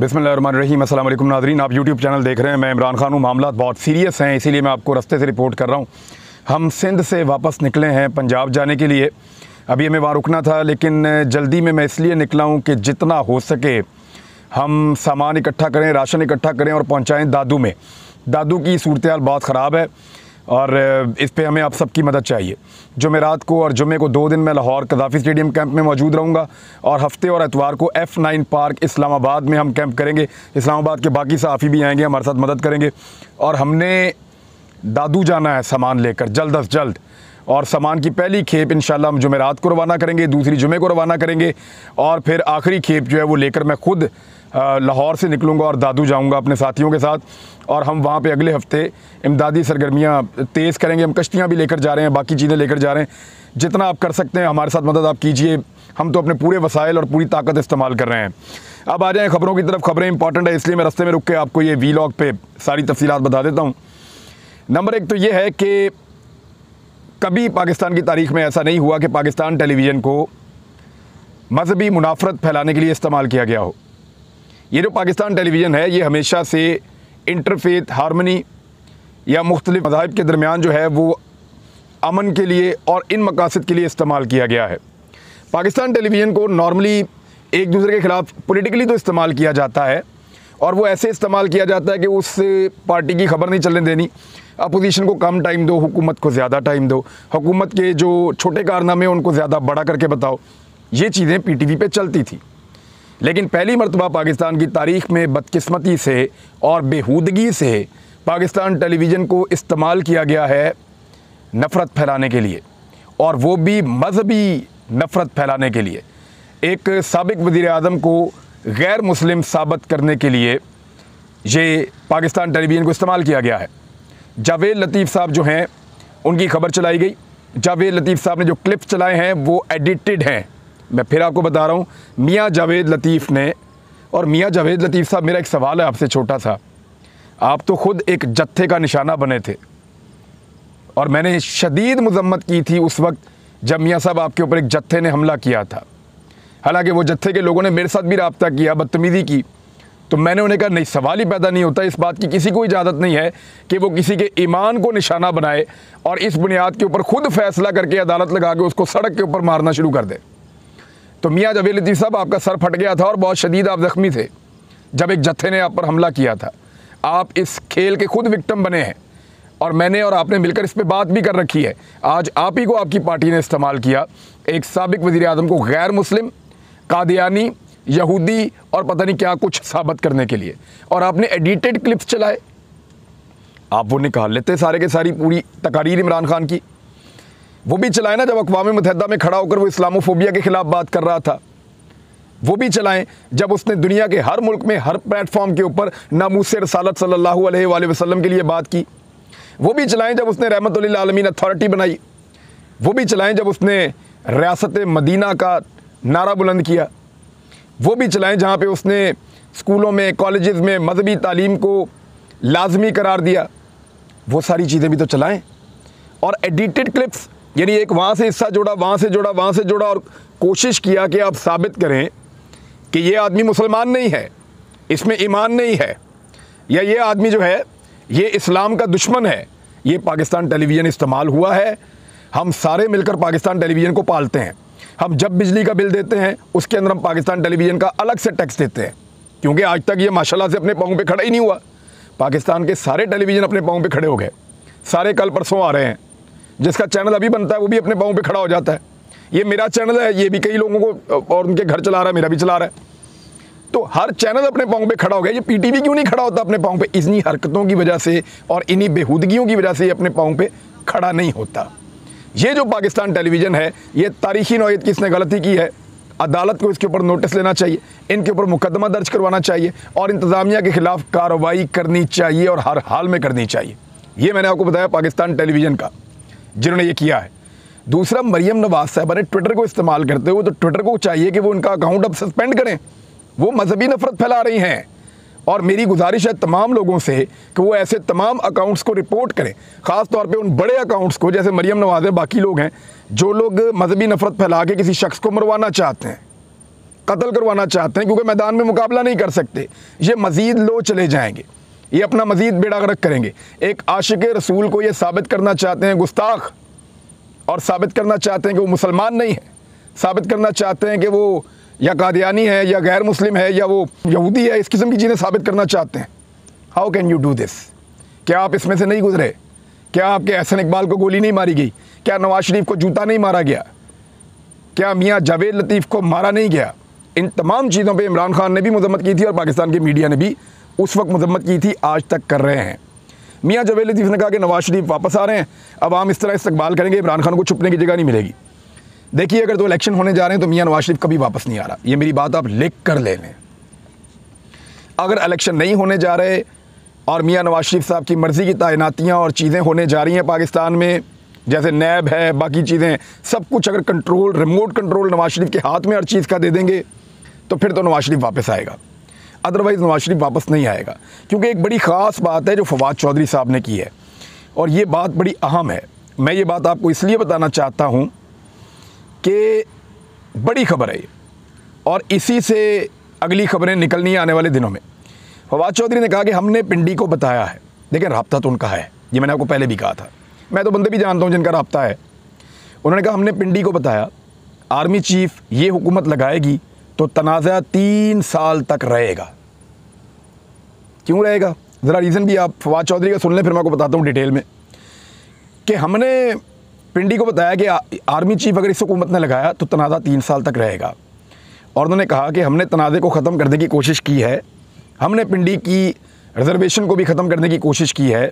बिस्मिल्लाहिर्रहमानिर्रहीम। अस्सलाम वालेकुम नाज़रीन, आप यूट्यूब चैनल देख रहे हैं। मैं इमरान खान हूँ। मामला बहुत सीरियस हैं, इसीलिए मैं आपको रास्ते से रिपोर्ट कर रहा हूँ। हम सिंध से वापस निकले हैं पंजाब जाने के लिए। अभी हमें वहाँ रुकना था, लेकिन जल्दी में मैं इसलिए निकला हूँ कि जितना हो सके हम सामान इकट्ठा करें, राशन इकट्ठा करें और पहुँचाएँ दादू में। दादू की सूरत हाल बहुत ख़राब है और इस पे हमें आप सबकी मदद चाहिए। जुमेरात को और जुमे को 2 दिन मैं लाहौर कज़ाफ़ी स्टेडियम कैंप में मौजूद रहूँगा और हफ्ते और एतवार को F9 पार्क इस्लामाबाद में हम कैंप करेंगे। इस्लामाबाद के बाकी सहाफ़ी भी आएंगे, हमारे साथ मदद करेंगे और हमने दादू जाना है सामान लेकर जल्द अज जल्द। और सामान की पहली खेप इंशाल्लाह हम जुमेरात को रवाना करेंगे, दूसरी जुमे को रवाना करेंगे और फिर आखिरी खेप जो है वो लेकर मैं खुद लाहौर से निकलूँगा और दादू जाऊँगा अपने साथियों के साथ। और हम वहाँ पे अगले हफ्ते इमदादी सरगर्मियाँ तेज़ करेंगे। हम कश्तियाँ भी लेकर जा रहे हैं, बाकी चीज़ें लेकर जा रहे हैं। जितना आप कर सकते हैं हमारे साथ मदद आप कीजिए। हम तो अपने पूरे वसाइल और पूरी ताकत इस्तेमाल कर रहे हैं। अब आ जाएँ खबरों की तरफ। खबरें इंपॉर्टेंट है, इसलिए मैं रास्ते में रुक के आपको ये वीलॉग पे सारी तफसीलात बता देता हूँ। नंबर 1 तो ये है कि कभी पाकिस्तान की तारीख़ में ऐसा नहीं हुआ कि पाकिस्तान टेलीविज़न को मजहबी मुनाफरत फैलाने के लिए इस्तेमाल किया गया हो। ये जो पाकिस्तान टेलीविज़न है ये हमेशा से इंटरफेथ हारमनी या मुख्तलिफ मज़ाहिब के दरमियान जो है वो अमन के लिए और इन मकासद के लिए इस्तेमाल किया गया है। पाकिस्तान टेलीविज़न को नॉर्मली एक दूसरे के ख़िलाफ़ पॉलिटिकली तो इस्तेमाल किया जाता है और वो ऐसे इस्तेमाल किया जाता है कि उस पार्टी की खबर नहीं चलने देनी। अपोजिशन को कम टाइम दो, हुकूमत को ज़्यादा टाइम दो, हुकूमत के जो छोटे कारनामे उनको ज़्यादा बड़ा करके बताओ। ये चीज़ें PTV पे चलती थी। लेकिन पहली मरतबा पाकिस्तान की तारीख़ में बदकिस्मती से और बेहूदगी से पाकिस्तान टेलीविज़न को इस्तेमाल किया गया है नफ़रत फैलाने के लिए, और वो भी मजहबी नफ़रत फैलाने के लिए। एक साबिक़ वज़ीर-ए-आज़म को गैर मुस्लिम साबित करने के लिए ये पाकिस्तान टेलीविज़न को इस्तेमाल किया गया है। जावेद लतीफ़ साहब जो हैं उनकी खबर चलाई गई। जावेद लतीफ़ साहब ने जो क्लिप्स चलाए हैं वो एडिटेड हैं। मैं फिर आपको बता रहा हूँ, मियाँ जावेद लतीफ़ ने। और मियाँ जावेद लतीफ़ साहब, मेरा एक सवाल है आपसे छोटा सा। आप तो ख़ुद एक जत्थे का निशाना बने थे और मैंने शदीद मज़म्मत की थी उस वक्त जब मियाँ साहब आपके ऊपर एक जत्थे ने हमला किया था। हालांकि वो जत्थे के लोगों ने मेरे साथ भी रब्ता किया, बदतमीज़ी की, तो मैंने उन्हें कहा नहीं, सवाल ही पैदा नहीं होता। इस बात की किसी को इजाज़त नहीं है कि वो किसी के ईमान को निशाना बनाए और इस बुनियाद के ऊपर ख़ुद फैसला करके अदालत लगा के उसको सड़क के ऊपर मारना शुरू कर दे। तो मियाँ जावेद लतीफ़ साहब, आपका सर फट गया था और बहुत शदीद आप ज़ख्मी थे जब एक जत्थे ने आप पर हमला किया था। आप इस खेल के खुद विक्टिम बने हैं और मैंने और आपने मिलकर इस पे बात भी कर रखी है। आज आप ही को आपकी पार्टी ने इस्तेमाल किया एक साबिक़ वज़ीर-ए-आज़म को गैर मुस्लिम, कादियानी, यहूदी और पता नहीं क्या कुछ साबित करने के लिए, और आपने एडिटेड क्लिप्स चलाए। आप वो निकाल लेते सारे के सारी पूरी तकारीर इमरान खान की, वो भी चलाएं ना जब अक़वाम मुत्तहिदा में खड़ा होकर वो इस्लामोफोबिया के ख़िलाफ़ बात कर रहा था। वो भी चलाएं जब उसने दुनिया के हर मुल्क में हर प्लेटफॉर्म के ऊपर नामूस रसालत सल्लल्लाहु अलैहि वसल्लम के लिए बात की। वो भी चलाएं जब उसने रहमतुल लिल आलमीन अथॉरिटी बनाई। वो भी चलाएं जब उसने रियासत मदीना का नारा बुलंद किया। वो भी चलाएं जहाँ पे उसने स्कूलों में, कॉलेजेस में मजहबी तालीम को लाजमी करार दिया। वो सारी चीज़ें भी तो चलाएं। और एडिटेड क्लिप्स, यानी एक वहाँ से हिस्सा जोड़ा, वहाँ से जोड़ा, वहाँ से जोड़ा और कोशिश किया कि आप साबित करें कि ये आदमी मुसलमान नहीं है, इसमें ईमान नहीं है, या ये आदमी जो है ये इस्लाम का दुश्मन है। ये पाकिस्तान टेलीविज़न इस्तेमाल हुआ है। हम सारे मिलकर पाकिस्तान टेलीविज़न को पालते हैं। हम जब बिजली का बिल देते हैं उसके अंदर हम पाकिस्तान टेलीविज़न का अलग से टैक्स देते हैं, क्योंकि आज तक ये माशाल्लाह से अपने पाँव पे खड़ा ही नहीं हुआ। पाकिस्तान के सारे टेलीविज़न अपने पाँव पे खड़े हो गए, सारे कल परसों आ रहे हैं। जिसका चैनल अभी बनता है वो भी अपने पाँव पे खड़ा हो जाता है। ये मेरा चैनल है, ये भी कई लोगों को और उनके घर चला रहा है, मेरा भी चला रहा है। तो हर चैनल अपने पाँव पे खड़ा हो गया। ये PTV क्यों नहीं खड़ा होता अपने पाँव पे? इन्हीं हरकतों की वजह से और इन्हीं बेहूदगियों की वजह से ये अपने पाँव पे खड़ा नहीं होता। ये जो पाकिस्तान टेलीविज़न है ये तारीखी नौयत की इसने गलती की है। अदालत को इसके ऊपर नोटिस लेना चाहिए, इनके ऊपर मुकदमा दर्ज करवाना चाहिए और इंतज़ामिया के ख़िलाफ़ कार्रवाई करनी चाहिए और हर हाल में करनी चाहिए। ये मैंने आपको बताया पाकिस्तान टेलीविज़न का, जिन्होंने ये किया है। दूसरा, मरियम नवाज़ साहबा ने ट्विटर को इस्तेमाल करते हुए, तो ट्विटर को चाहिए कि वो उनका अकाउंट अब सस्पेंड करें। वो मजहबी नफरत फैला रही हैं और मेरी गुजारिश है तमाम लोगों से कि वो ऐसे तमाम अकाउंट्स को रिपोर्ट करें, ख़ास तौर पे उन बड़े अकाउंट्स को जैसे मरियम नवाज़ है, बाकी लोग हैं जो लोग मजहबी नफरत फैला के किसी शख्स को मरवाना चाहते हैं। कत्ल करवाना चाहते हैं, क्योंकि मैदान में मुकाबला नहीं कर सकते, ये मज़ीद लो चले जाएंगे, ये अपना मज़ीद बेड़ा गर्क करेंगे। एक आशिक रसूल को ये साबित करना चाहते हैं गुस्ताख, और साबित करना चाहते हैं कि वो मुसलमान नहीं है, साबित करना चाहते हैं कि वो या कादियानी है या गैर मुस्लिम है या वो यहूदी है, इस किस्म की चीज़ें साबित करना चाहते हैं। How can you do this? क्या आप इसमें से नहीं गुजरे? क्या आपके एहसन इकबाल को गोली नहीं मारी गई? क्या नवाज शरीफ को जूता नहीं मारा गया? क्या मियाँ जावेद लतीफ़ को मारा नहीं गया? इन तमाम चीज़ों पे इमरान खान ने भी मजम्मत की थी और पाकिस्तान की मीडिया ने भी उस वक्त मजम्मत की थी, आज तक कर रहे हैं। मियाँ जावेद लतीफ़ ने कहा कि नवाज शरीफ वापस आ रहे हैं, अब हम इस तरह इस्तकबाल करेंगे, इमरान खान को छुपने की जगह नहीं मिलेगी। देखिए, अगर तो इलेक्शन होने जा रहे हैं तो मियाँ नवाज शरीफ कभी वापस नहीं आ रहा, ये मेरी बात आप लिख कर ले लें। अगर इलेक्शन नहीं होने जा रहे और मियाँ नवाज शरीफ साहब की मर्ज़ी की तैनातियाँ और चीज़ें होने जा रही हैं पाकिस्तान में, जैसे नैब है, बाकी चीज़ें, सब कुछ अगर control, remote control Nawaz Sharif के हाथ में हर चीज़ का दे देंगे, तो फिर तो नवाज शरीफ वापस आएगा। अदरवाइज़ नवाज शरीफ वापस नहीं आएगा, क्योंकि एक बड़ी ख़ास बात है जो फवाद चौधरी साहब ने की है, और ये बात बड़ी अहम है। मैं ये बात आपको इसलिए बताना चाहता हूँ कि बड़ी खबर है ये, और इसी से अगली खबरें निकलनी है आने वाले दिनों में। फवाद चौधरी ने कहा कि हमने पिंडी को बताया है, लेकिन राब्ता तो उनका है, ये मैंने आपको पहले भी कहा था, मैं तो बंदे भी जानता हूँ जिनका राब्ता है। उन्होंने कहा हमने पिंडी को बताया, आर्मी चीफ ये हुकूमत लगाएगी तो तनाज़ा 3 साल तक रहेगा। क्यों रहेगा? ज़रा रीज़न भी आप फवाद चौधरी का सुन लें, फिर मैं आपको बताता हूँ डिटेल में। कि हमने पिंडी को बताया कि आर्मी चीफ अगर इस हुकूमत ने लगाया तो तनाज़ा 3 साल तक रहेगा, और उन्होंने कहा कि हमने तनाज़े को ख़त्म करने की कोशिश की है, हमने पिंडी की रिजर्वेशन को भी ख़त्म करने की कोशिश की है,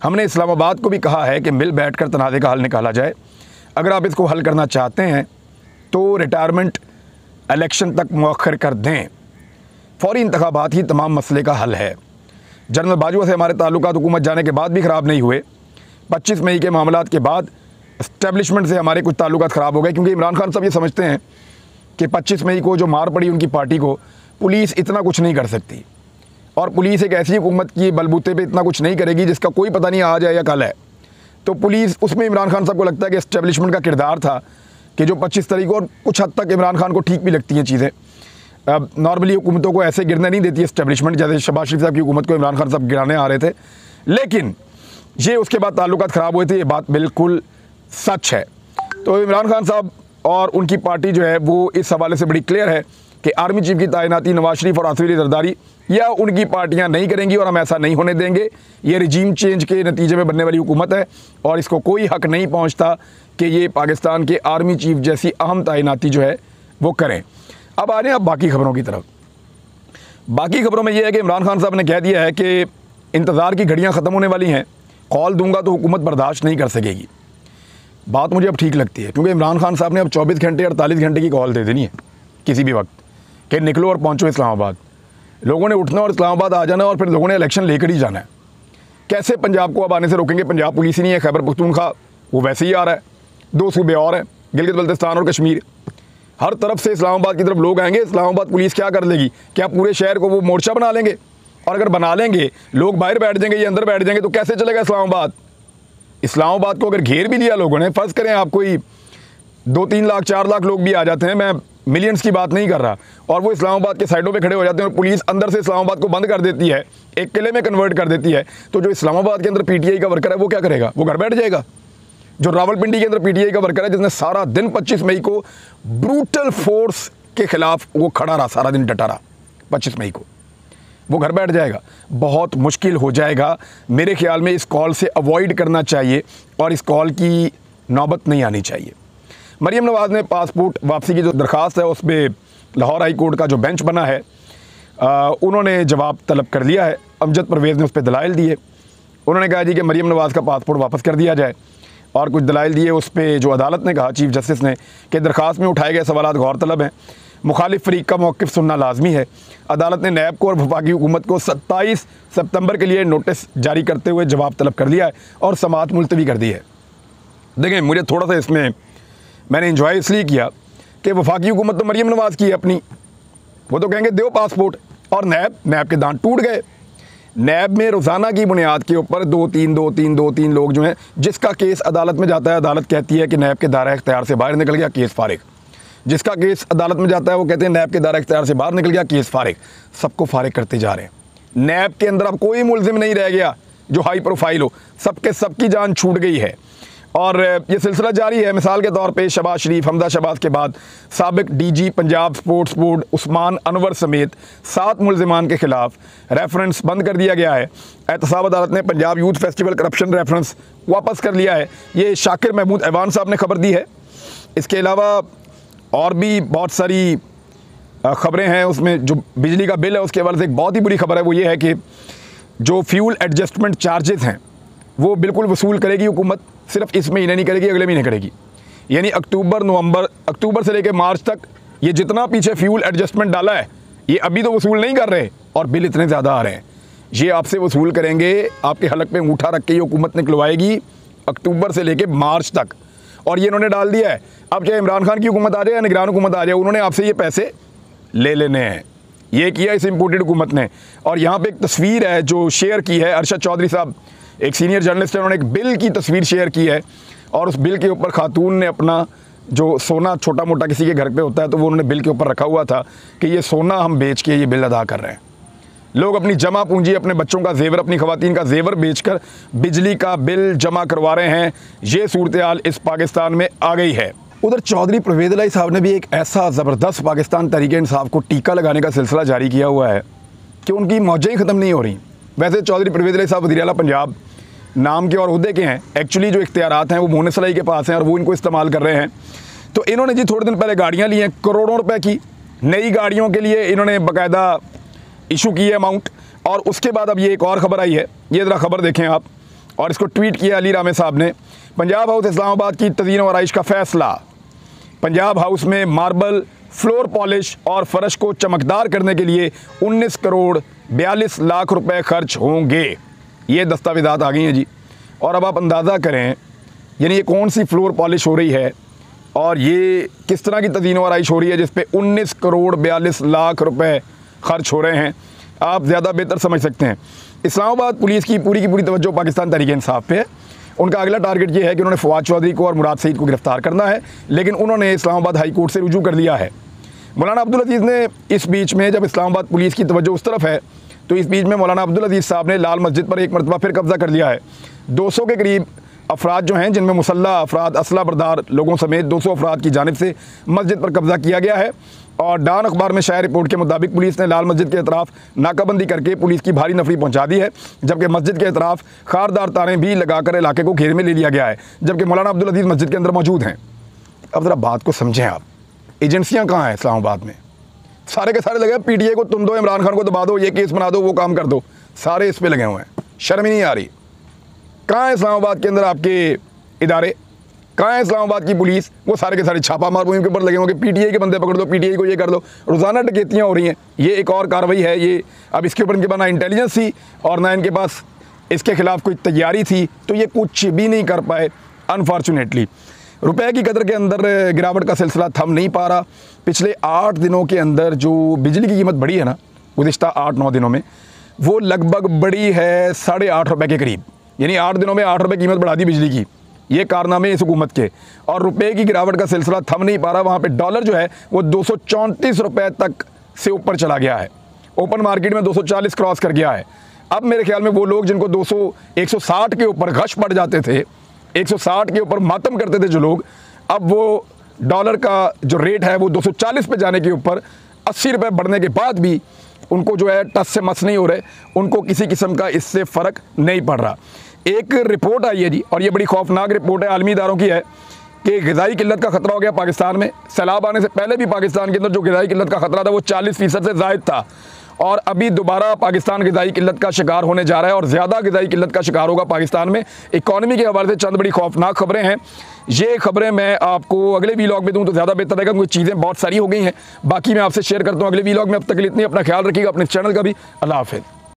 हमने इस्लामाबाद को भी कहा है कि मिल बैठ कर तनाज़े का हल निकाला जाए। अगर आप इसको हल करना चाहते हैं तो रिटायरमेंट इलेक्शन तक मुअख्खर कर दें, फौरी इंतखाबात ही तमाम मसले का हल है। जनरल बाजवा से हमारे ताल्लुकात हुकूमत जाने के बाद भी ख़राब नहीं हुए, 25 मई के मामलात के बाद इस्टेब्लिशमेंट से हमारे कुछ ताल्लुकात ख़राब हो गए, क्योंकि इमरान खान साहब ये समझते हैं कि 25 मई को जो मार पड़ी उनकी पार्टी को, पुलिस इतना कुछ नहीं कर सकती, और पुलिस एक ऐसी हुकूमत की बलबूते पे इतना कुछ नहीं करेगी जिसका कोई पता नहीं आज है या कल है। तो पुलिस, उसमें इमरान खान साहब को लगता है कि इस्टेब्लिशमेंट का किरदार था कि जो 25 तारीख को, और कुछ हद तक इमरान खान को ठीक भी लगती हैं चीज़ें। अब नॉर्मली हुकूमतों को ऐसे गिरने नहीं देती इस्टेब्लिशमेंट, जैसे शहबाज शरीफ साहब की हुकूमत को इमरान खान साहब गिराने आ रहे थे, लेकिन ये उसके बाद ताल्लुकात ख़राब हुए थे, ये बात बिल्कुल सच है। तो इमरान खान साहब और उनकी पार्टी जो है वो इस हवाले से बड़ी क्लियर है कि आर्मी चीफ की तैनाती नवाज शरीफ और आसिफ अली जरदारी या उनकी पार्टियां नहीं करेंगी, और हम ऐसा नहीं होने देंगे। ये रिजीम चेंज के नतीजे में बनने वाली हुकूमत है, और इसको कोई हक नहीं पहुंचता कि ये पाकिस्तान के आर्मी चीफ जैसी अहम तैनाती जो है वो करें। अब आ रहे हैं अब बाकी खबरों की तरफ। बाकी खबरों में ये है कि इमरान खान साहब ने कह दिया है कि इंतज़ार की घड़ियाँ ख़त्म होने वाली हैं, कॉल दूंगा तो हुकूमत बर्दाश्त नहीं कर सकेगी। बात मुझे अब ठीक लगती है, क्योंकि इमरान खान साहब ने अब 24 घंटे 48 घंटे की कॉल दे देनी है किसी भी वक्त कि निकलो और पहुंचो इस्लामाबाद। लोगों ने उठना और इस्लामाबाद आ जाना, और फिर लोगों ने इलेक्शन लेकर ही जाना है। कैसे पंजाब को अब आने से रोकेंगे? पंजाब पुलिस ही नहीं है, खैबर पख्तूनख्वा वो वैसे ही आ रहा है, 2 सूबे और हैं, गिलगित बल्तिस्तान और कश्मीर। हर तरफ से इस्लामाबाद की तरफ लोग आएंगे, इस्लामाबाद पुलिस क्या कर लेगी? क्या पूरे शहर को वो मोर्चा बना लेंगे? और अगर बना लेंगे, लोग बाहर बैठ जाएंगे या अंदर बैठ जाएंगे, तो कैसे चलेगा इस्लामाबाद? इस्लामाबाद को अगर घेर भी लिया लोगों ने, फ़र्ज़ करें आप कोई 2-3 लाख 4 लाख लोग भी आ जाते हैं, मैं मिलियंस की बात नहीं कर रहा, और वो इस्लामाबाद के साइडों पे खड़े हो जाते हैं और पुलिस अंदर से इस्लामाबाद को बंद कर देती है, एक किले में कन्वर्ट कर देती है, तो जो इस्लामाबाद के अंदर पीटीआई का वर्कर है वो क्या करेगा? वो घर बैठ जाएगा। जो रावलपिंडी के अंदर पीटीआई का वर्कर है, जिसने सारा दिन 25 मई को ब्रूटल फोर्स के खिलाफ वो खड़ा रहा, सारा दिन डटा रहा, 25 मई को, वो घर बैठ जाएगा। बहुत मुश्किल हो जाएगा। मेरे ख्याल में इस कॉल से अवॉइड करना चाहिए और इस कॉल की नौबत नहीं आनी चाहिए। मरीम नवाज़ ने पासपोर्ट वापसी की जो दरख्वास्त है उस पर लाहौर हाई कोर्ट का जो बेंच बना है उन्होंने जवाब तलब कर लिया है। अमजद परवेज़ ने उस पर दलाइल दिए। उन्होंने कहा जी कि मरीम नवाज़ का पासपोर्ट वापस कर दिया जाए, और कुछ दलाइल दिए उस पर। जो अदालत ने कहा, चीफ जस्टिस ने, कि दरख्वास्त में उठाए गए सवालात गौरतलब हैं, मुखालिफ फरीक का मौक़िफ़ सुनना लाजमी है। अदालत ने नैब को और वफाकी हुकूमत को 27 सितंबर के लिए नोटिस जारी करते हुए जवाब तलब कर लिया है और समाअत मुलतवी कर दी है। देखें, मुझे थोड़ा सा इसमें मैंने इंजॉय इसलिए किया कि वफाकी हुकूमत तो मरीम नवाज़ की है अपनी, वो तो कहेंगे दो पासपोर्ट, और नैब के दांत टूट गए। नैब में रोज़ाना की बुनियाद के ऊपर 2-3 लोग जो हैं, जिसका केस अदालत में जाता है, अदालत कहती है कि नैब के दायरा इख्तियार से बाहर निकल गया, केस फारिग। जिसका केस अदालत में जाता है वो कहते हैं नैब के दायरा इख्तियार से बाहर निकल गया, केस फारिग। सबको फारिग करते जा रहे हैं। नैब के अंदर अब कोई मुलजिम नहीं रह गया जो हाई प्रोफाइल हो, सबके सबकी जान छूट गई है और ये सिलसिला जारी है। मिसाल के तौर पे शहबाज शरीफ, हमदा शहबाज के बाद साबिक DG Punjab sports board Usman Anwar समेत 7 मुलजिमान के खिलाफ रेफरेंस बंद कर दिया गया है। एहतसाब अदालत ने Punjab youth festival corruption reference वापस कर लिया है। ये शाकिर महमूद ऐवान साहब ने खबर दी है। इसके अलावा और भी बहुत सारी खबरें हैं। उसमें जो बिजली का बिल है उसके हवाले से एक बहुत ही बुरी खबर है, वो ये है कि जो फ्यूल एडजस्टमेंट चार्जेस हैं वो बिल्कुल वसूल करेगी हुकूमत, सिर्फ इस महीने नहीं करेगी, अगले महीने करेगी। यानी अक्टूबर से लेकर मार्च तक ये जितना पीछे फ्यूल एडजस्टमेंट डाला है ये अभी तो वसूल नहीं कर रहे और बिल इतने ज़्यादा आ रहे हैं। ये आपसे वसूल करेंगे, आपके हलक पे अंगूठा रख के ये हुकूमत निकलवाएगी अक्टूबर से लेकर मार्च तक। और ये इन्होंने डाल दिया है, अब चाहे इमरान खान की हुकूमत आ जाए या निगरान हुकूमत आ जाए, उन्होंने आपसे ये पैसे ले लेने हैं। ये किया इस इम्पोर्टेड हुकूमत ने। और यहाँ पे एक तस्वीर है जो शेयर की है अरशद चौधरी साहब, एक सीनियर जर्नलिस्ट है, उन्होंने एक बिल की तस्वीर शेयर की है और उस बिल के ऊपर खातून ने अपना जो सोना छोटा मोटा किसी के घर पे होता है तो वो उन्होंने बिल के ऊपर रखा हुआ था कि ये सोना हम बेच के ये बिल अदा कर रहे हैं। लोग अपनी जमा पूंजी, अपने बच्चों का जेवर, अपनी खवातीन का जेवर बेचकर बिजली का बिल जमा करवा रहे हैं। ये सूरत हाल इस पाकिस्तान में आ गई है। उधर चौधरी परवेज़ इलाही साहब ने भी एक ऐसा ज़बरदस्त पाकिस्तान तहरीक इंसाफ को टीका लगाने का सिलसिला जारी किया हुआ है कि उनकी मौजें ख़त्म नहीं हो रही। वैसे चौधरी परवेज़ इलाही साहब वज़ीर आला पंजाब नाम के और उहदे के हैं, एक्चुअली जो इख्तियारात हैं वो मोहन सलाई के पास हैं और वो इनको इस्तेमाल कर रहे हैं। तो इन्होंने जी थोड़े दिन पहले गाड़ियाँ ली हैं करोड़ों रुपए की, नई गाड़ियों के लिए इन्होंने बाकायदा इशू की है अमाउंट। और उसके बाद अब ये एक और ख़बर आई है, ये ज़रा ख़बर देखें आप। और इसको ट्वीट किया अली रामे साहब ने। पंजाब हाउस इस्लामाबाद की तज़ीन व आराइश का फ़ैसला, पंजाब हाउस में मार्बल, फ्लोर पॉलिश और फ़र्श को चमकदार करने के लिए 19 करोड़ 42 लाख रुपए खर्च होंगे। ये दस्तावेज़ात आ गई हैं जी। और अब आप अंदाज़ा करें यानी ये कौन सी फ्लोर पॉलिश हो रही है और ये किस तरह की तज़ीन व आराइश हो रही है जिस पे 19 करोड़ 42 लाख रुपए खर्च हो रहे हैं। आप ज़्यादा बेहतर समझ सकते हैं। इस्लामाबाद पुलिस की पूरी तवज्जो पाकिस्तान तहरीक इंसाफ पे है। उनका अगला टारगेट ये है कि उन्होंने फवाद चौधरी को और मुराद सईद को गिरफ्तार करना है, लेकिन उन्होंने इस्लामाबाद हाई कोर्ट से रुजू कर लिया है। मौलाना अब्दुल अजीज़ ने इस बीच में, जब इस्लामाबाद पुलिस की तवज्जो उस तरफ है तो इस बीच में मौलाना अब्दुल अजीज़ साहब ने लाल मस्जिद पर एक मरतबा फिर कब्ज़ा कर लिया है। 200 के करीब अफराद जो हैं, जिनमें मुसल्ला अफराद, असला बरदार लोगों समेत 200 अफराद की जानिब से मस्जिद पर कब्ज़ा किया गया है। और डान अखबार में शाया रिपोर्ट के मुताबिक पुलिस ने लाल मस्जिद के अतराफ़ नाकाबंदी करके पुलिस की भारी नफरी पहुंचा दी है, जबकि मस्जिद के अतराफ़ खारदार तारें भी लगाकर इलाके को घेरे में ले लिया गया है, जबकि मौलाना अब्दुल अजीज़ मस्जिद के अंदर मौजूद हैं। अब ज़रा बात को समझें आप, एजेंसियाँ कहाँ हैं इस्लामाबाद में? सारे के सारे लगे PTI को तुम दो, इमरान खान को दबा दो, ये केस बना दो, वो काम कर दो, सारे इस पर लगे हुए हैं। शर्म ही नहीं आ रही। कहाँ है इस्लामाबाद के अंदर आपके इदारे? कहाँ है इस्लामाबाद की पुलिस? वो सारे के सारे छापा मार मुहिम के ऊपर लगे होंगे, PTI के बंदे पकड़ दो, PTI को ये कर दो। रोज़ाना डकैतियाँ हो रही हैं। ये एक और कार्रवाई है। ये अब इसके ऊपर इनके पास ना इंटेलिजेंस थी और ना इनके पास इसके खिलाफ कोई तैयारी थी, तो ये कुछ भी नहीं कर पाए अनफॉर्चुनेटली। रुपए की कदर के अंदर गिरावट का सिलसिला थम नहीं पा रहा। पिछले 8 दिनों के अंदर जो बिजली की कीमत बढ़ी है ना, गुज़िश्ता 8-9 दिनों में, वो लगभग बढ़ी है 8.5 रुपये के करीब। यानी 8 दिनों में 8 रुपये कीमत बढ़ा दी बिजली की। ये कारनामे इस हुकूमत के। और रुपए की गिरावट का सिलसिला थम नहीं पा रहा। वहाँ पे डॉलर जो है वो 234 रुपये तक से ऊपर चला गया है। ओपन मार्केट में 240 क्रॉस कर गया है। अब मेरे ख्याल में वो लोग जिनको 160 के ऊपर गश पड़ जाते थे, 160 के ऊपर मातम करते थे जो लोग, अब वो डॉलर का जो रेट है वो 240 पे जाने के ऊपर 80 रुपये बढ़ने के बाद भी उनको जो है टस से मस नहीं हो रहे, उनको किसी किस्म का इससे फ़र्क नहीं पड़ रहा। एक रिपोर्ट आई है जी, और ये बड़ी खौफनाक रिपोर्ट है, आलमी इदारों की है, कि ग़िज़ाई किल्लत का ख़तरा हो गया पाकिस्तान में। सैलाब आने से पहले भी पाकिस्तान के अंदर जो ग़िज़ाई किल्लत का ख़तरा था वो 40% से ज़ायद था, और अभी दोबारा पाकिस्तान ग़िज़ाई किल्लत का शिकार होने जा रहा है और ज़्यादा ग़िज़ाई किल्लत का शिकार होगा पाकिस्तान में। इकॉनमी के हवाले से चंद बड़ी खौफनाक खबरें हैं। ये खबरें मैं आपको अगले वीलॉग में दूँ तो ज़्यादा बेहतर रहेगा, क्योंकि चीज़ें बहुत सारी हो गई हैं। बाकी मैं आपसे शेयर करता हूँ अगले वीलॉग में। अब तक के लिए इतनी, अपना ख्याल रखिएगा, अपने चैनल का भी। अल्लाह हाफ़िज़।